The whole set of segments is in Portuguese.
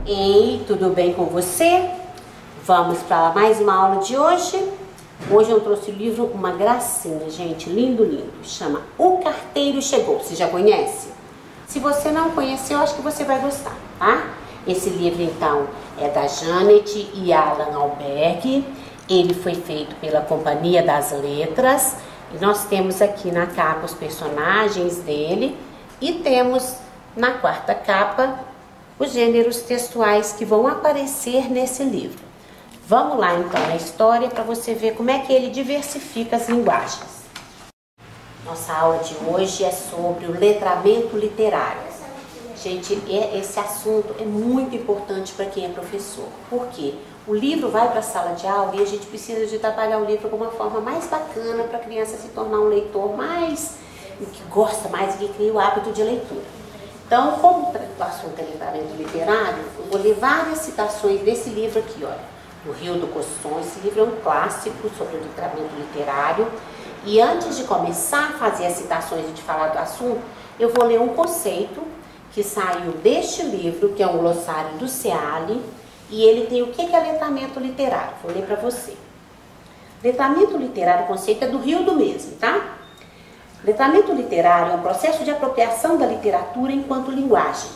Ei, tudo bem com você? Vamos para mais uma aula de hoje. Hoje eu trouxe o livro, uma gracinha, gente, lindo, lindo. Chama O Carteiro Chegou. Você já conhece? Se você não conheceu, acho que você vai gostar, tá? Esse livro, então, é da Janet e Alan Alberg. Ele foi feito pela Companhia das Letras. E nós temos aqui na capa os personagens dele. E temos na quarta capa os gêneros textuais que vão aparecer nesse livro. Vamos lá, então, na história para você ver como é que ele diversifica as linguagens. Nossa aula de hoje é sobre o letramento literário. Gente, esse assunto é muito importante para quem é professor. Por quê? O livro vai para a sala de aula e a gente precisa de trabalhar o livro de uma forma mais bacana para a criança se tornar um leitor mais, que gosta mais, que cria o hábito de leitura. Então, como o assunto é letramento literário, eu vou ler várias citações desse livro aqui, olha. Do Rildo Cosson. Esse livro é um clássico sobre o letramento literário. E antes de começar a fazer as citações e de falar do assunto, eu vou ler um conceito que saiu deste livro, que é um glossário do SEALI, e ele tem o que é letramento literário. Vou ler para você. Letramento literário, o conceito é do Rildo mesmo, tá? Letramento literário é um processo de apropriação da literatura enquanto linguagem.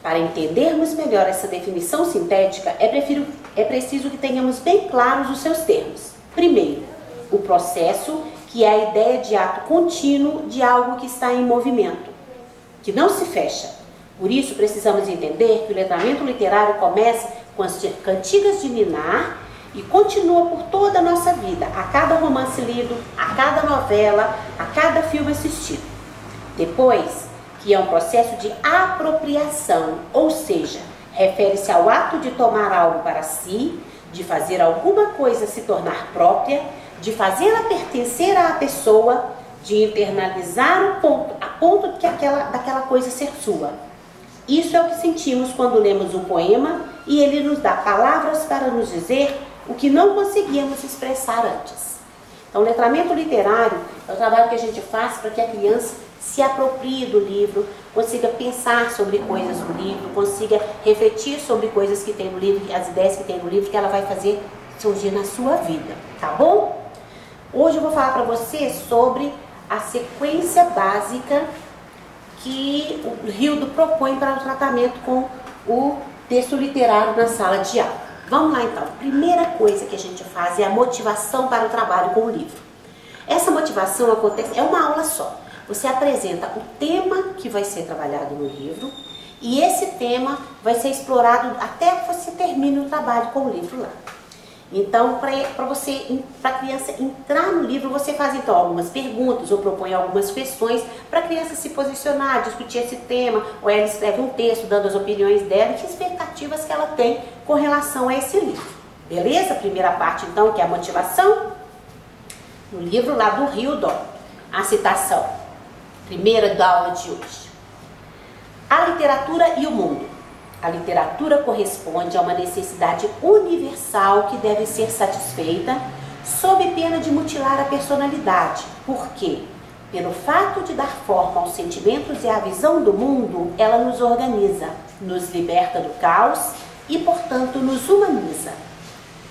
Para entendermos melhor essa definição sintética, é preciso que tenhamos bem claros os seus termos. Primeiro, o processo, que é a ideia de ato contínuo de algo que está em movimento, que não se fecha. Por isso, precisamos entender que o letramento literário começa com as cantigas de ninar e continua por toda a nossa vida, a cada romance lido, a cada novela, a cada filme assistido. Depois, que é um processo de apropriação, ou seja, refere-se ao ato de tomar algo para si, de fazer alguma coisa se tornar própria, de fazê-la pertencer à pessoa, de internalizar a ponto de daquela coisa ser sua. Isso é o que sentimos quando lemos um poema e ele nos dá palavras para nos dizer o que não conseguíamos expressar antes. Então, o letramento literário é o trabalho que a gente faz para que a criança se aproprie do livro, consiga pensar sobre coisas do livro, consiga refletir sobre coisas que tem no livro, as ideias que tem no livro, que ela vai fazer surgir na sua vida, tá bom? Hoje eu vou falar para você sobre a sequência básica que o Rildo propõe para o tratamento com o texto literário na sala de aula. Vamos lá então. A primeira coisa que a gente faz é a motivação para o trabalho com o livro. Essa motivação acontece, é uma aula só. Você apresenta o tema que vai ser trabalhado no livro e esse tema vai ser explorado até que você termine o trabalho com o livro lá. Então, para a criança entrar no livro, você faz então algumas perguntas ou propõe algumas questões para a criança se posicionar, discutir esse tema, ou ela escreve um texto dando as opiniões dela e que expectativas que ela tem com relação a esse livro. Beleza? Primeira parte então, que é a motivação. No livro lá do Rildo, a citação, primeira da aula de hoje. A literatura e o mundo. A literatura corresponde a uma necessidade universal que deve ser satisfeita sob pena de mutilar a personalidade. Por quê? Pelo fato de dar forma aos sentimentos e à visão do mundo, ela nos organiza, nos liberta do caos e, portanto, nos humaniza.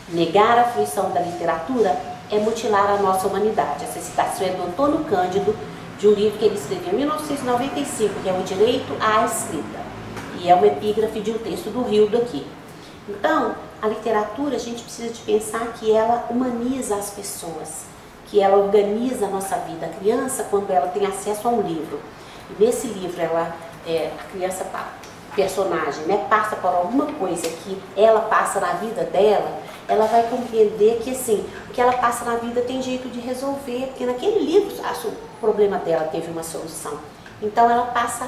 Negar a fruição da literatura é mutilar a nossa humanidade. Essa citação é do Antônio Cândido, de um livro que ele escreveu em 1995, que é O Direito à Escrita. E é uma epígrafe de um texto do Rildo aqui. Então, a literatura, a gente precisa de pensar que ela humaniza as pessoas, que ela organiza a nossa vida. A criança, quando ela tem acesso a um livro, e nesse livro a criança, personagem, passa por alguma coisa que ela passa na vida dela, ela vai compreender que assim, o que ela passa na vida tem jeito de resolver, porque naquele livro o problema dela teve uma solução. Então ela passa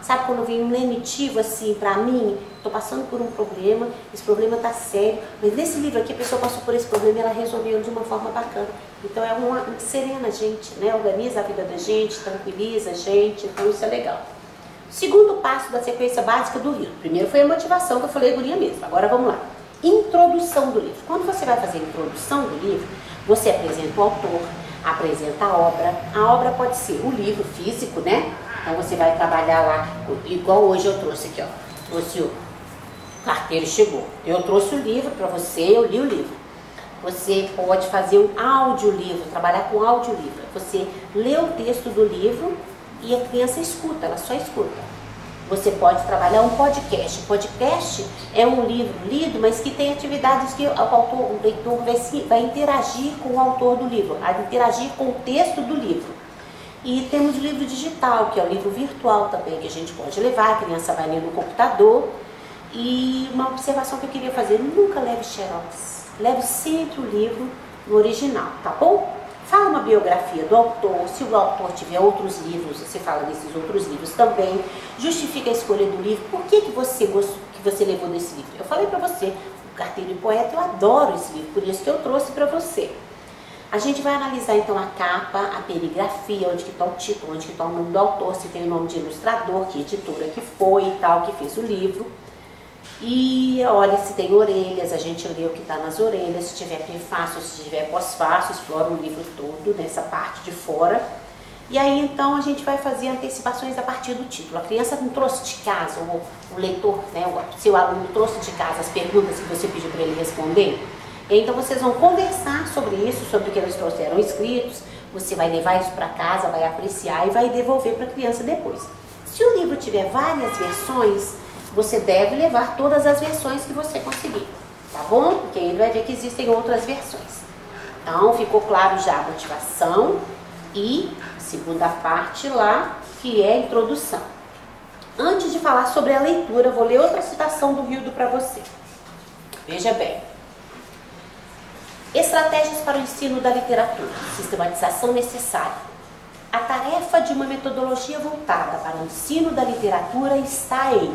sabe quando vem um lenitivo assim pra mim, tô passando por um problema, esse problema tá sério, mas nesse livro aqui a pessoa passou por esse problema e ela resolveu de uma forma bacana. Então é uma serena a gente, organiza a vida da gente, tranquiliza a gente, então isso é legal. Segundo passo da sequência básica do Rildo. Primeiro foi a motivação, que eu falei guria mesmo, agora vamos lá. introdução do livro. Quando você vai fazer a introdução do livro, você apresenta o autor, apresenta a obra. A obra pode ser o livro físico, né? Então você vai trabalhar lá, igual hoje eu trouxe aqui, ó. Trouxe o Carteiro Chegou. Eu trouxe o livro para você, eu li o livro. Você pode fazer um audiolivro, trabalhar com audiolivro. Você lê o texto do livro e a criança escuta, ela só escuta. Você pode trabalhar um podcast. Podcast é um livro lido, mas que tem atividades que o leitor vai interagir com o autor do livro, vai interagir com o texto do livro. E temos o livro digital, que é o livro virtual também, que a gente pode levar, a criança vai ler no computador. E uma observação que eu queria fazer, nunca leve xerox, leve sempre o livro no original, tá bom? Fala uma biografia do autor, se o autor tiver outros livros, você fala desses outros livros também, justifica a escolha do livro, por que você gostou, que você levou desse livro? Eu falei pra você, o Carteiro de Poeta, eu adoro esse livro, por isso que eu trouxe pra você. A gente vai analisar então a capa, a perigrafia, onde que está o título, onde que está o nome do autor, se tem o nome de ilustrador, que editora que foi e tal, que fez o livro. E olha se tem orelhas, a gente lê o que está nas orelhas, se tiver prefácio, se tiver pós-fácio, explora o livro todo nessa parte de fora. E aí então a gente vai fazer antecipações a partir do título. A criança não trouxe de casa, o leitor, né, o seu aluno trouxe de casa as perguntas que você pediu para ele responder. E então vocês vão conversar sobre isso, sobre o que eles trouxeram escritos, você vai levar isso para casa, vai apreciar e vai devolver para a criança depois. Se o livro tiver várias versões, você deve levar todas as versões que você conseguir, tá bom? Porque aí ele vai ver que existem outras versões. Então, ficou claro já a motivação e segunda parte lá, que é a introdução. Antes de falar sobre a leitura, eu vou ler outra citação do Rildo para você. Veja bem. Estratégias para o ensino da literatura. Sistematização necessária. A tarefa de uma metodologia voltada para o ensino da literatura está em,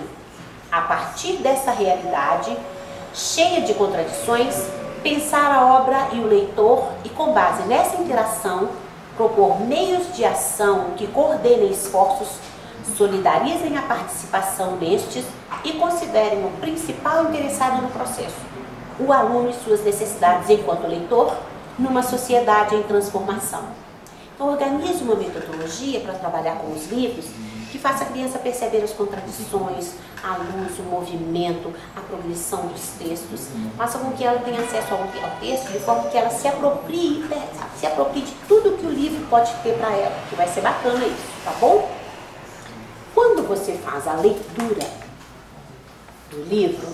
a partir dessa realidade, cheia de contradições, pensar a obra e o leitor e, com base nessa interação, propor meios de ação que coordenem esforços, solidarizem a participação nestes e considerem o principal interessado no processo, o aluno e suas necessidades enquanto leitor, numa sociedade em transformação. Então, organize uma metodologia para trabalhar com os livros que faça a criança perceber as contradições, a luz, o movimento, a progressão dos textos, faça com que ela tenha acesso ao texto de forma que ela se aproprie de tudo que o livro pode ter para ela, que vai ser bacana isso, tá bom? Quando você faz a leitura do livro,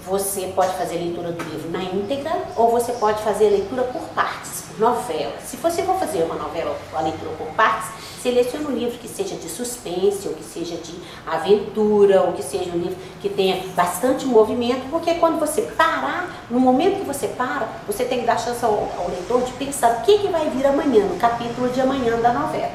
você pode fazer a leitura do livro na íntegra ou você pode fazer a leitura por partes, por novela. Se você for fazer uma novela, a leitura por partes, selecione um livro que seja de suspense, ou que seja de aventura, ou que seja um livro que tenha bastante movimento, porque quando você parar, no momento que você para, você tem que dar chance ao leitor de pensar o que vai vir amanhã, no capítulo de amanhã da novela.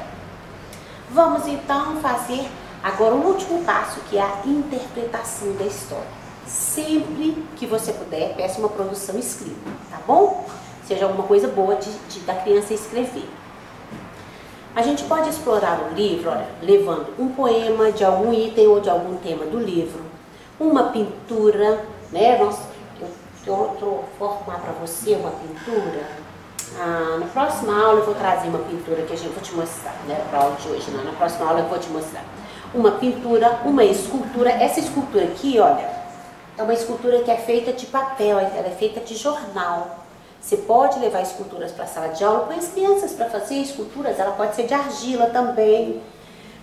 Vamos então fazer agora o último passo, que é a interpretação da história. Sempre que você puder, peça uma produção escrita, tá bom? Seja alguma coisa boa da criança escrever. A gente pode explorar o livro, olha, levando um poema de algum item ou de algum tema do livro, uma pintura, né? Eu vou formar para você uma pintura. Na próxima aula eu vou trazer uma pintura que vou te mostrar, né? Para a aula de hoje, não. Na próxima aula eu vou te mostrar. Uma pintura, uma escultura. Essa escultura aqui, olha, é uma escultura que é feita de papel, ela é feita de jornal. Você pode levar esculturas para a sala de aula com as crianças para fazer esculturas, ela pode ser de argila também.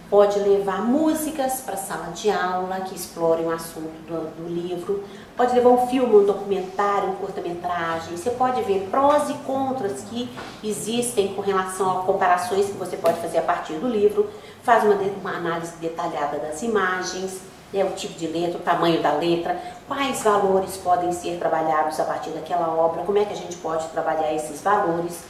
Pode levar músicas para a sala de aula que explorem o assunto do livro. Pode levar um filme, um documentário, um curta-metragem. Você pode ver prós e contras que existem com relação a comparações que você pode fazer a partir do livro. Faz uma análise detalhada das imagens, o tipo de letra, o tamanho da letra, quais valores podem ser trabalhados a partir daquela obra, como é que a gente pode trabalhar esses valores.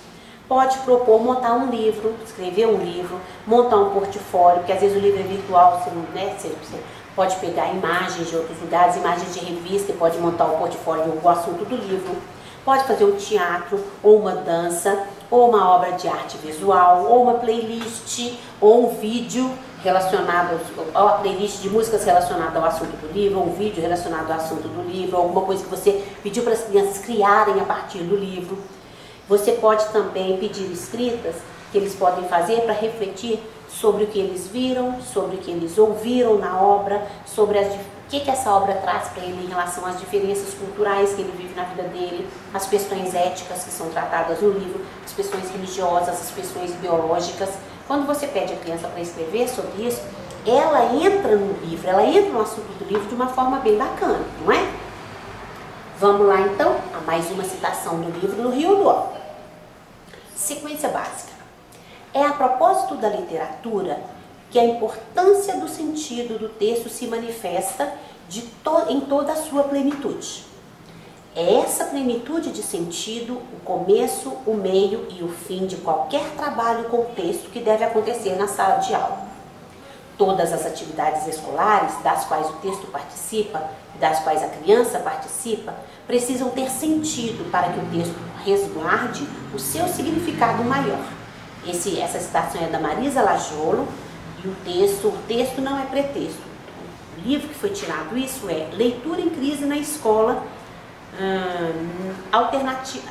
Pode propor montar um livro, escrever um livro, montar um portfólio, porque às vezes o livro é virtual, você pode pegar imagens de outros lugares, imagens de revista, e pode montar o portfólio, o assunto do livro. Pode fazer um teatro, ou uma dança, ou uma obra de arte visual, ou uma playlist, ou um vídeo relacionado a playlist de músicas relacionadas ao assunto do livro, ou um vídeo relacionado ao assunto do livro, ou alguma coisa que você pediu para as crianças criarem a partir do livro. Você pode também pedir escritas que eles podem fazer para refletir sobre o que eles viram, sobre o que eles ouviram na obra, sobre o que essa obra traz para ele em relação às diferenças culturais que ele vive na vida dele, as questões éticas que são tratadas no livro, as questões religiosas, as questões biológicas. Quando você pede a criança para escrever sobre isso, ela entra no livro, ela entra no assunto do livro de uma forma bem bacana, não é? Vamos lá então a mais uma citação do livro do Rio do Alto. Sequência básica. É a propósito da literatura que a importância do sentido do texto se manifesta em toda a sua plenitude. É essa plenitude de sentido o começo, o meio e o fim de qualquer trabalho com texto que deve acontecer na sala de aula. Todas as atividades escolares das quais o texto participa, das quais a criança participa, precisam ter sentido para que o texto resguarde o seu significado maior. Essa citação é da Marisa Lajolo e o texto não é pretexto. O livro que foi tirado isso é Leitura em Crise na Escola,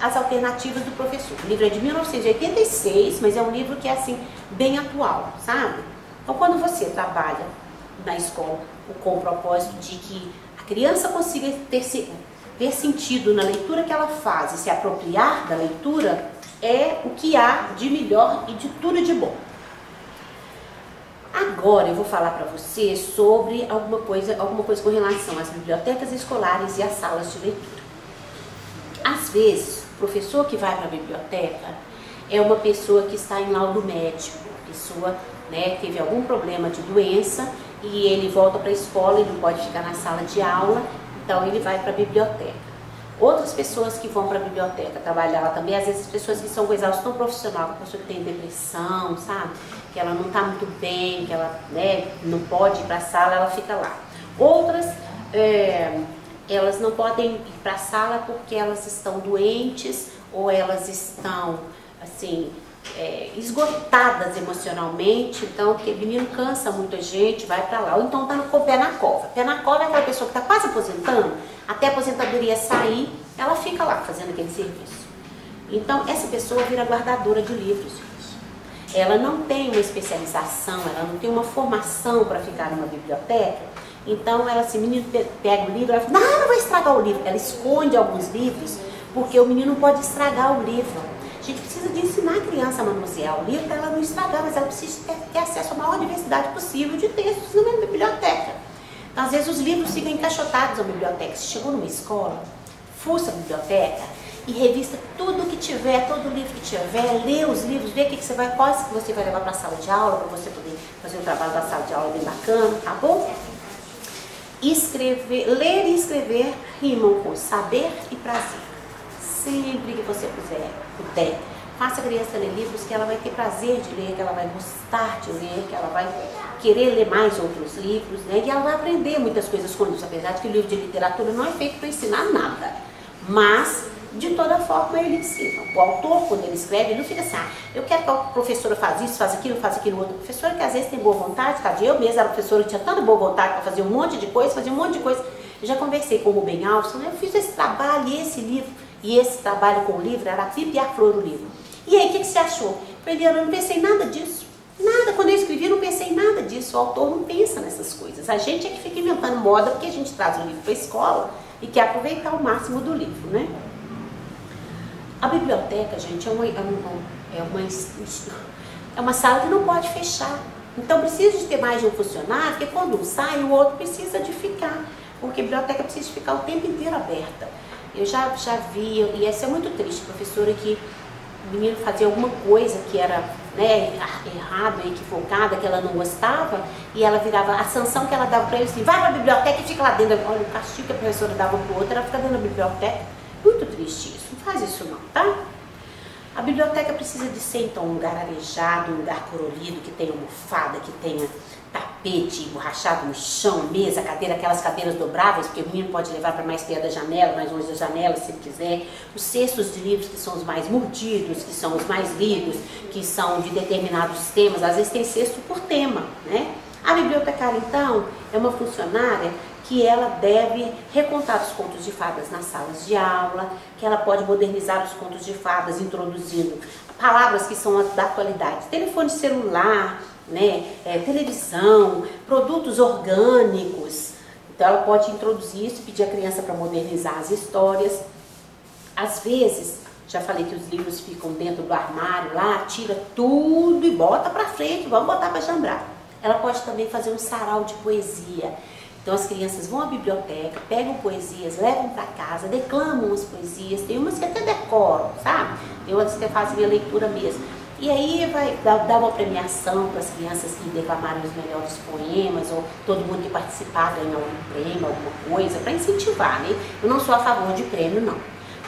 as alternativas do professor. O livro é de 1986, mas é um livro que é assim, bem atual, sabe? Então quando você trabalha na escola com o propósito de que a criança consiga ter sentido na leitura que ela faz e se apropriar da leitura, é o que há de melhor e de tudo de bom. Agora eu vou falar para você sobre alguma coisa com relação às bibliotecas escolares e às salas de leitura. Às vezes, o professor que vai para a biblioteca é uma pessoa que está em laudo médico, a pessoa, né, teve algum problema de doença e ele volta para a escola e não pode ficar na sala de aula, então ele vai para a biblioteca. Outras pessoas que vão para a biblioteca trabalhar lá também, às vezes pessoas que são com exaustão profissional, a pessoa que tem depressão, sabe? Que ela não está muito bem, que ela, né, não pode ir para a sala, ela fica lá. Outras, elas não podem ir para a sala porque elas estão doentes ou elas estão, assim, esgotadas emocionalmente, então, porque o menino cansa muita gente, vai para lá. Ou então está com o pé na cova. Pé na cova é aquela pessoa que está quase aposentando, até a aposentadoria sair, ela fica lá fazendo aquele serviço. Então, essa pessoa vira guardadora de livros, gente. Ela não tem uma especialização, ela não tem uma formação para ficar numa biblioteca. Então, ela, se o menino pega o livro, ela fala, não vou estragar o livro. Ela esconde alguns livros, porque o menino pode estragar o livro. A gente precisa de ensinar a criança a manusear o livro para ela não estragar, mas ela precisa ter acesso à maior diversidade possível de textos numa biblioteca. Então, às vezes os livros ficam encaixotados na biblioteca. Você chegou numa escola, fuça a biblioteca e revista tudo que tiver, todo livro que tiver, lê os livros, vê quais que você vai levar para a sala de aula, para você poder fazer um trabalho da sala de aula bem bacana, tá bom? Ler e escrever rimam com saber e prazer. Sempre que você puder, faça a criança ler livros que ela vai ter prazer de ler, que ela vai gostar de ler, que ela vai querer ler mais outros livros, né? E ela vai aprender muitas coisas com isso, apesar de que o livro de literatura não é feito para ensinar nada, mas de toda forma ele ensina. O autor, quando ele escreve, ele não fica assim, eu quero que a professora faça isso, faz aquilo outro. A professora que às vezes tem boa vontade, tadinha, eu mesma era professora que tinha tanta boa vontade para fazer um monte de coisa, Eu já conversei com o Rubem Alves, eu fiz esse trabalho e esse livro, e esse trabalho com o livro era a Pipa e a Flor, o livro. E aí, o que você achou? Eu não pensei em nada disso. Nada, quando eu escrevi, eu não pensei em nada disso. O autor não pensa nessas coisas. A gente é que fica inventando moda porque a gente traz o livro para a escola e quer aproveitar o máximo do livro, né? A biblioteca, gente, é uma sala que não pode fechar. Então, precisa de ter mais de um funcionário, porque quando um sai, o outro precisa de ficar. Porque a biblioteca precisa ficar o tempo inteiro aberta. Eu já vi, e isso é muito triste, professora, que o menino fazia alguma coisa que era, né, errada, equivocada, que ela não gostava, e ela virava, a sanção que ela dava para ele assim, vai para a biblioteca e fica lá dentro. Olha, o castigo que a professora dava para o outro, ela fica dentro da biblioteca. Muito triste isso, não faz isso não, tá? A biblioteca precisa de ser, então, um lugar arejado, um lugar colorido, que tenha almofada, que tenha tapete, tapete borrachado no chão, mesa, cadeira, aquelas cadeiras dobráveis, porque o menino pode levar para mais perto da janela, mais longe da janela, se ele quiser. Os cestos de livros que são os mais mordidos, que são os mais lidos, que são de determinados temas, às vezes tem cesto por tema, né? A bibliotecária, então, é uma funcionária que ela deve recontar os contos de fadas nas salas de aula, que ela pode modernizar os contos de fadas, introduzindo palavras que são da atualidade, telefone celular, né, televisão, produtos orgânicos. Então ela pode introduzir isso e pedir à criança para modernizar as histórias. Às vezes, já falei que os livros ficam dentro do armário lá, tira tudo e bota para frente, vamos botar para jambrar. Ela pode também fazer um sarau de poesia. Então as crianças vão à biblioteca, pegam poesias, levam para casa, declamam as poesias, tem umas que até decoram, sabe? Tem outras que fazem a leitura mesmo. E aí vai dar uma premiação para as crianças que declamarem os melhores poemas, ou todo mundo que participar ganhar um prêmio, alguma coisa, para incentivar, né? Eu não sou a favor de prêmio, não.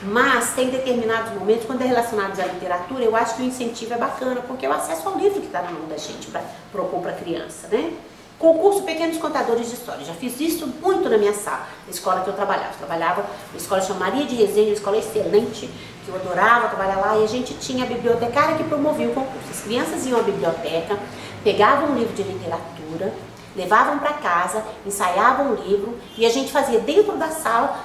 Mas tem determinados momentos, quando é relacionado à literatura, eu acho que o incentivo é bacana, porque é o acesso ao livro que está na mão da gente para propor para a criança, né? Concurso Pequenos Contadores de História. Já fiz isso muito na minha sala, na escola que eu trabalhava. Eu trabalhava na escola chamada Maria de Resenha, uma escola excelente, que eu adorava trabalhar lá, e a gente tinha a bibliotecária que promovia o concurso. As crianças iam à biblioteca, pegavam um livro de literatura, levavam para casa, ensaiavam o livro, e a gente fazia dentro da sala,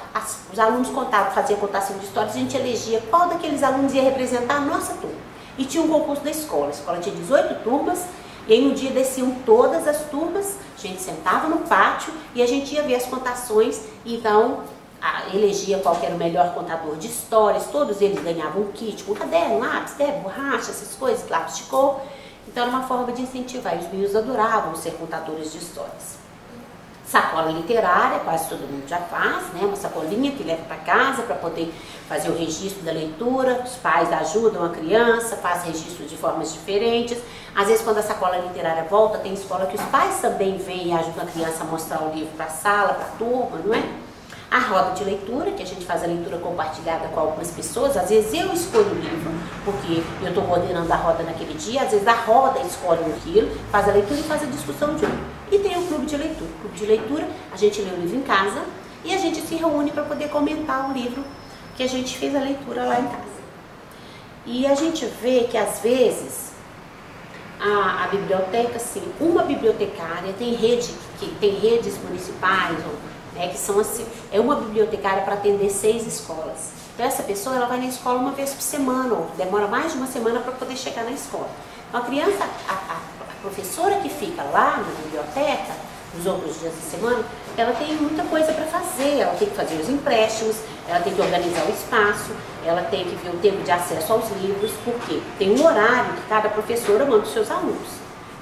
os alunos contavam, faziam contação de histórias, a gente elegia qual daqueles alunos ia representar a nossa turma. E tinha um concurso da escola. A escola tinha 18 turmas, e aí um dia desciam todas as turmas, a gente sentava no pátio e a gente ia ver as contações, e então elegia qual que era o melhor contador de histórias. Todos eles ganhavam um kit com caderno, lápis, borracha, essas coisas, lápis de cor. Então era uma forma de incentivar, e os meninos adoravam ser contadores de histórias. Sacola literária, quase todo mundo já faz, né? Uma sacolinha que leva para casa para poder fazer o registro da leitura. Os pais ajudam a criança, faz registro de formas diferentes. Às vezes, quando a sacola literária volta, tem escola que os pais também vêm e ajudam a criança a mostrar o livro para a sala, para a turma, não é? A roda de leitura, que a gente faz a leitura compartilhada com algumas pessoas. Às vezes eu escolho o livro, porque eu estou coordenando a roda naquele dia. Às vezes a roda escolhe um livro, faz a leitura e faz a discussão de um. E tem o clube de leitura. O clube de leitura, a gente lê o livro em casa e a gente se reúne para poder comentar o livro que a gente fez a leitura lá em casa. E a gente vê que às vezes a biblioteca, assim, uma bibliotecária tem redes municipais, né, que são assim, é uma bibliotecária para atender 6 escolas. Então essa pessoa ela vai na escola uma vez por semana, ou demora mais de uma semana para poder chegar na escola. Então a criança, a professora que fica lá na biblioteca, nos outros dias da semana, ela tem muita coisa para fazer. Ela tem que fazer os empréstimos, ela tem que organizar o espaço, ela tem que ver o tempo de acesso aos livros, porque tem um horário que cada professora manda os seus alunos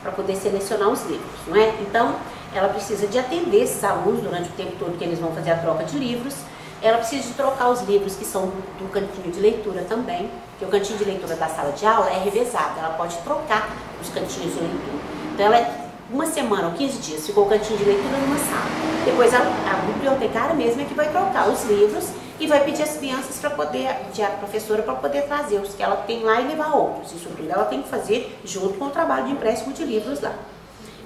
para poder selecionar os livros, não é? Então ela precisa de atender esses alunos durante o tempo todo que eles vão fazer a troca de livros. Ela precisa de trocar os livros que são do cantinho de leitura também, porque o cantinho de leitura da sala de aula é revezado, ela pode trocar os cantinhos de leitura. Então ela, uma semana ou 15 dias, ficou o cantinho de leitura numa sala. Depois a bibliotecária mesmo é que vai trocar os livros e vai pedir às crianças para poder, pedir à professora para poder trazer os que ela tem lá e levar outros. Isso tudo ela tem que fazer junto com o trabalho de empréstimo de livros lá.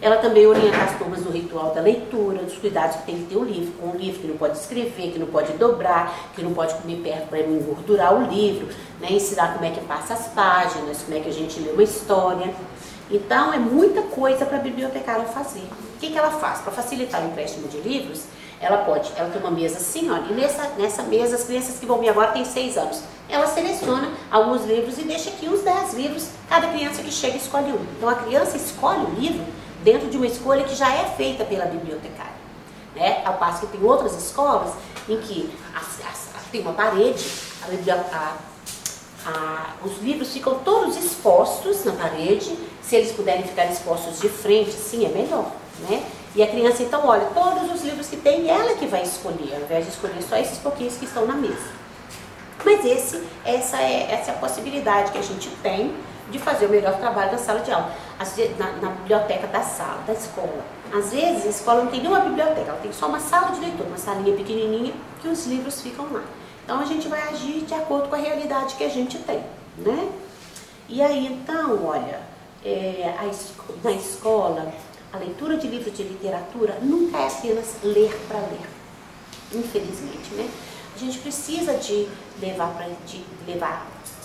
Ela também orienta as turmas no ritual da leitura, dos cuidados que tem que ter o livro, com o livro que não pode escrever, que não pode dobrar, que não pode comer perto para não engordurar o livro, né? Ensinar como é que passa as páginas, como é que a gente lê uma história. Então é muita coisa para a bibliotecária fazer. O que ela faz? Para facilitar o empréstimo de livros, ela tem uma mesa assim, olha, e nessa mesa as crianças que vão vir agora têm 6 anos. Ela seleciona alguns livros e deixa aqui uns 10 livros, cada criança que chega escolhe um. Então a criança escolhe o livro dentro de uma escolha que já é feita pela bibliotecária, né? Ao passo que tem outras escolas em que tem uma parede, os livros ficam todos expostos na parede. Se eles puderem ficar expostos de frente, sim, é melhor, né? E a criança então olha todos os livros que tem, ela que vai escolher, ao invés de escolher só esses pouquinhos que estão na mesa. Mas essa é a possibilidade que a gente tem de fazer o melhor trabalho na sala de aula, na biblioteca da sala, da escola. Às vezes a escola não tem nenhuma biblioteca, ela tem só uma sala de leitura, uma salinha pequenininha que os livros ficam lá. Então a gente vai agir de acordo com a realidade que a gente tem, né? E aí então, olha, na escola a leitura de livros de literatura nunca é apenas ler para ler, infelizmente, né? A gente precisa de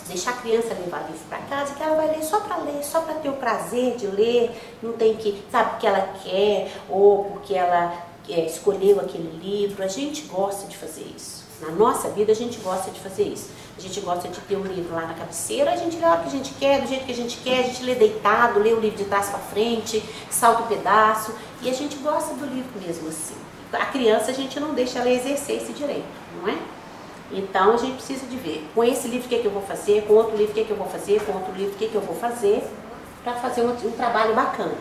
deixar a criança levar livro para casa, que ela vai ler, só para ter o prazer de ler, não tem que, sabe, porque ela quer, ou porque ela escolheu aquele livro. A gente gosta de fazer isso. Na nossa vida a gente gosta de fazer isso. A gente gosta de ter um livro lá na cabeceira, a gente lê a hora que a gente quer, do jeito que a gente quer, a gente lê deitado, lê o livro de trás para frente, salta um pedaço, e a gente gosta do livro mesmo assim. A criança a gente não deixa ela exercer esse direito, não é? Então a gente precisa de ver, com esse livro o que é que eu vou fazer, com outro livro o que é que eu vou fazer, com outro livro o que é que eu vou fazer, para fazer um trabalho bacana.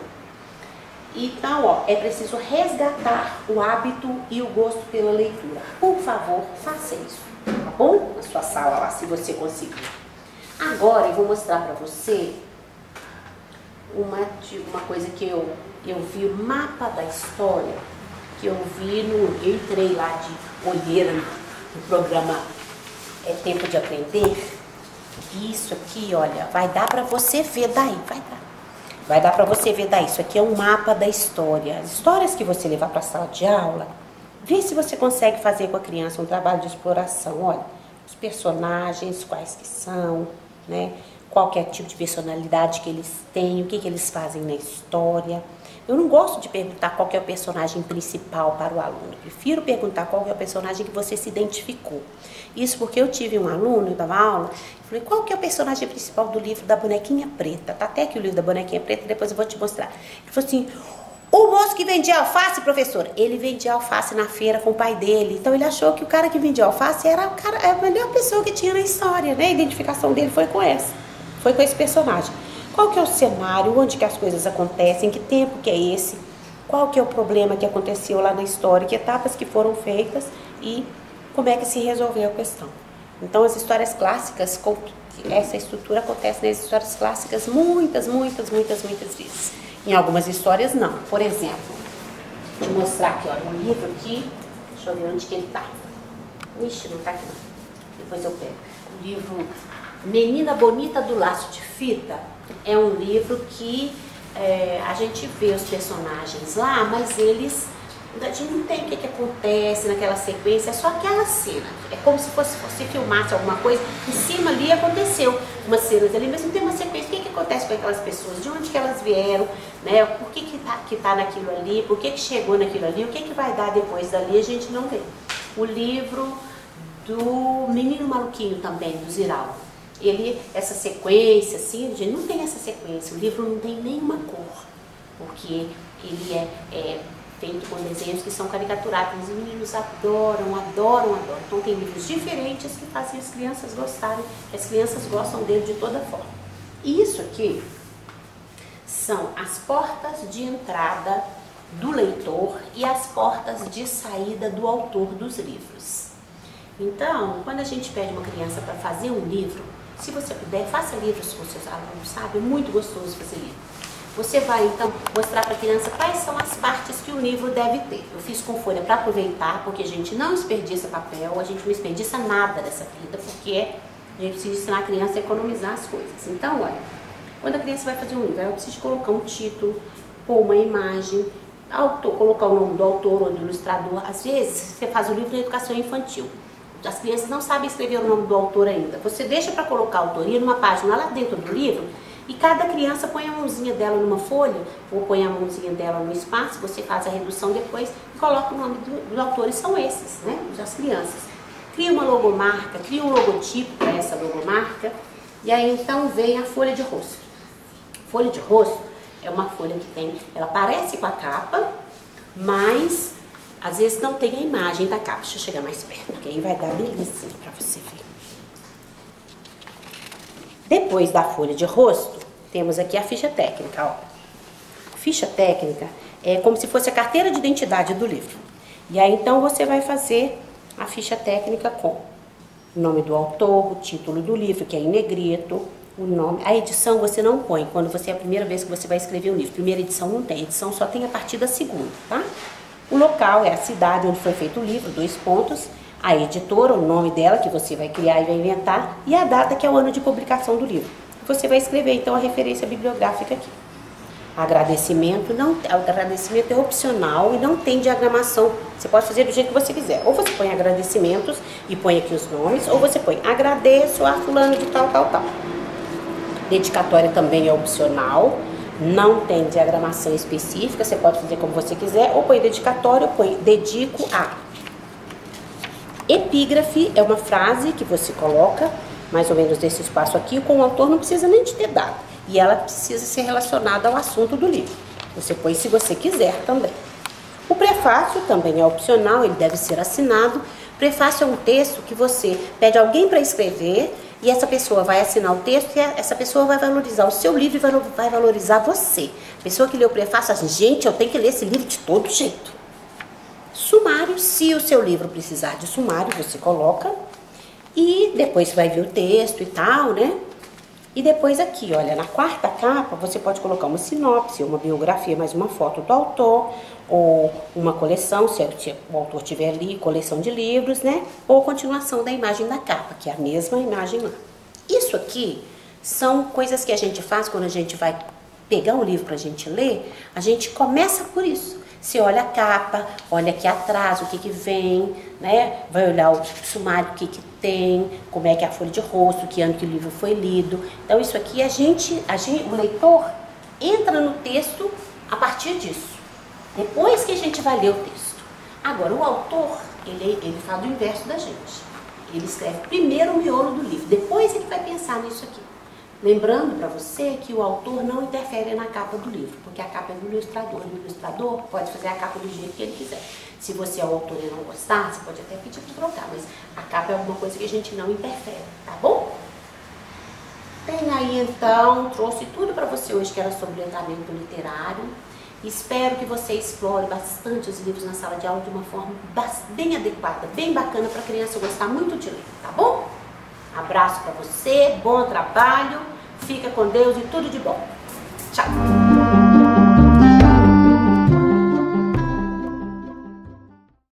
Então, ó, é preciso resgatar o hábito e o gosto pela leitura. Por favor, faça isso, tá bom? Na sua sala lá, se você conseguir. Agora eu vou mostrar para você uma coisa que eu vi, o mapa da história, que eu vi eu entrei lá de olheira no programa Tempo de Aprender. Isso aqui, olha, vai dar para você ver daí, vai dar para você ver daí. Isso aqui é um mapa da história. As histórias que você levar para a sala de aula, vê se você consegue fazer com a criança um trabalho de exploração. Olha, os personagens, quais que são, né? Qual que é o tipo de personalidade que eles têm, o que eles fazem na história. Eu não gosto de perguntar qual que é o personagem principal para o aluno. Eu prefiro perguntar qual que é o personagem que você se identificou. Isso porque eu tive um aluno, eu dava aula, falei, qual que é o personagem principal do livro da Bonequinha Preta? Tá até aqui o livro da Bonequinha Preta, depois eu vou te mostrar. Ele falou assim, o moço que vendia alface, professora, ele vendia alface na feira com o pai dele. Então ele achou que o cara que vendia alface era a melhor pessoa que tinha na história, né? A identificação dele foi com essa, foi com esse personagem. Qual que é o cenário, onde que as coisas acontecem, que tempo que é esse, qual que é o problema que aconteceu lá na história, que etapas que foram feitas e como é que se resolveu a questão. Então as histórias clássicas, essa estrutura acontece nas histórias clássicas muitas vezes. Em algumas histórias não. Por exemplo, vou te mostrar aqui, olha, um livro aqui, deixa eu ver onde que ele tá. Ixi, não tá aqui não. Depois eu pego. O livro Menina Bonita do Laço de Fita é um livro que a gente vê os personagens lá, mas eles, a gente não tem o que acontece naquela sequência, é só aquela cena. É como se você filmasse alguma coisa, em cima ali aconteceu umas cenas ali, mas não tem uma sequência. O que acontece com aquelas pessoas, de onde que elas vieram, né? Por que tá naquilo ali, por que chegou naquilo ali, o que vai dar depois dali, a gente não vê. O livro do Menino Maluquinho também, do Ziraldo. Essa sequência, assim, gente, não tem essa sequência, o livro não tem nenhuma cor, porque ele é feito com desenhos que são caricaturados, os meninos adoram. Então tem livros diferentes que fazem as crianças gostarem, as crianças gostam dele de toda forma. E isso aqui são as portas de entrada do leitor e as portas de saída do autor dos livros. Então, quando a gente pede uma criança para fazer um livro, se você puder, faça livros com seus alunos, sabe? É muito gostoso fazer livro. Você vai, então, mostrar para a criança quais são as partes que o livro deve ter. Eu fiz com folha para aproveitar, porque a gente não desperdiça papel, a gente não desperdiça nada dessa vida, porque a gente precisa ensinar a criança a economizar as coisas. Então, olha, quando a criança vai fazer um livro, ela precisa colocar um título, pôr uma imagem, colocar o nome do autor ou do ilustrador. Às vezes, você faz o livro de educação infantil. As crianças não sabem escrever o nome do autor ainda. Você deixa para colocar a autoria numa página lá dentro do livro e cada criança põe a mãozinha dela numa folha ou põe a mãozinha dela no espaço, você faz a redução depois e coloca o nome dos autores, são esses, né? Das crianças. Cria uma logomarca, cria um logotipo para essa logomarca e aí então vem a folha de rosto. Folha de rosto é uma folha que ela parece com a capa, mas às vezes não tem a imagem da capa. Deixa eu chegar mais perto, porque aí vai dar belezinha para você ver. Depois da folha de rosto, temos aqui a ficha técnica. Ó. Ficha técnica é como se fosse a carteira de identidade do livro. E aí então você vai fazer a ficha técnica com o nome do autor, o título do livro, que é em negrito, o nome. A edição você não põe quando é a primeira vez que você vai escrever um livro. Primeira edição não tem, a edição só tem a partir da segunda, tá? O local é a cidade onde foi feito o livro, 2 pontos, a editora, o nome dela que você vai criar e vai inventar, e a data que é o ano de publicação do livro. Você vai escrever então a referência bibliográfica aqui. Agradecimento não, agradecimento é opcional e não tem diagramação. Você pode fazer do jeito que você quiser. Ou você põe agradecimentos e põe aqui os nomes, ou você põe agradeço a fulano de tal, tal, tal. Dedicatória também é opcional, não tem diagramação específica, você pode fazer como você quiser, ou põe dedicatória, ou põe dedico a. Epígrafe é uma frase que você coloca, mais ou menos nesse espaço aqui, com o autor não precisa nem de ter dado. E ela precisa ser relacionada ao assunto do livro. Você põe se você quiser também. O prefácio também é opcional, ele deve ser assinado. Prefácio é um texto que você pede alguém para escrever e essa pessoa vai assinar o texto e essa pessoa vai valorizar o seu livro e vai valorizar você. A pessoa que lê o prefácio assim, gente, eu tenho que ler esse livro de todo jeito. Sumário, se o seu livro precisar de sumário, você coloca e depois vai ver o texto e tal, né? E depois aqui, olha, na quarta capa, você pode colocar uma sinopse, uma biografia, mais uma foto do autor, ou uma coleção, se o autor tiver ali, coleção de livros, né? Ou continuação da imagem da capa, que é a mesma imagem lá. Isso aqui são coisas que a gente faz quando a gente vai pegar um livro pra gente ler, a gente começa por isso. Você olha a capa, olha aqui atrás o que que vem, né? Vai olhar o sumário, o que que tem, como é que é a folha de rosto, que ano que o livro foi lido. Então isso aqui o leitor entra no texto a partir disso. Depois que a gente vai ler o texto. Agora o autor, ele fala do inverso da gente. Ele escreve primeiro o miolo do livro, depois ele vai pensar nisso aqui. Lembrando para você que o autor não interfere na capa do livro, porque a capa é do ilustrador. O ilustrador pode fazer a capa do jeito que ele quiser. Se você é o autor e não gostar, você pode até pedir para trocar, mas a capa é alguma coisa que a gente não interfere, tá bom? Tem aí então, trouxe tudo para você hoje que era sobre letramento literário. Espero que você explore bastante os livros na sala de aula de uma forma bem adequada, bem bacana para a criança gostar muito de ler, tá bom? Abraço para você, bom trabalho, fica com Deus e tudo de bom. Tchau!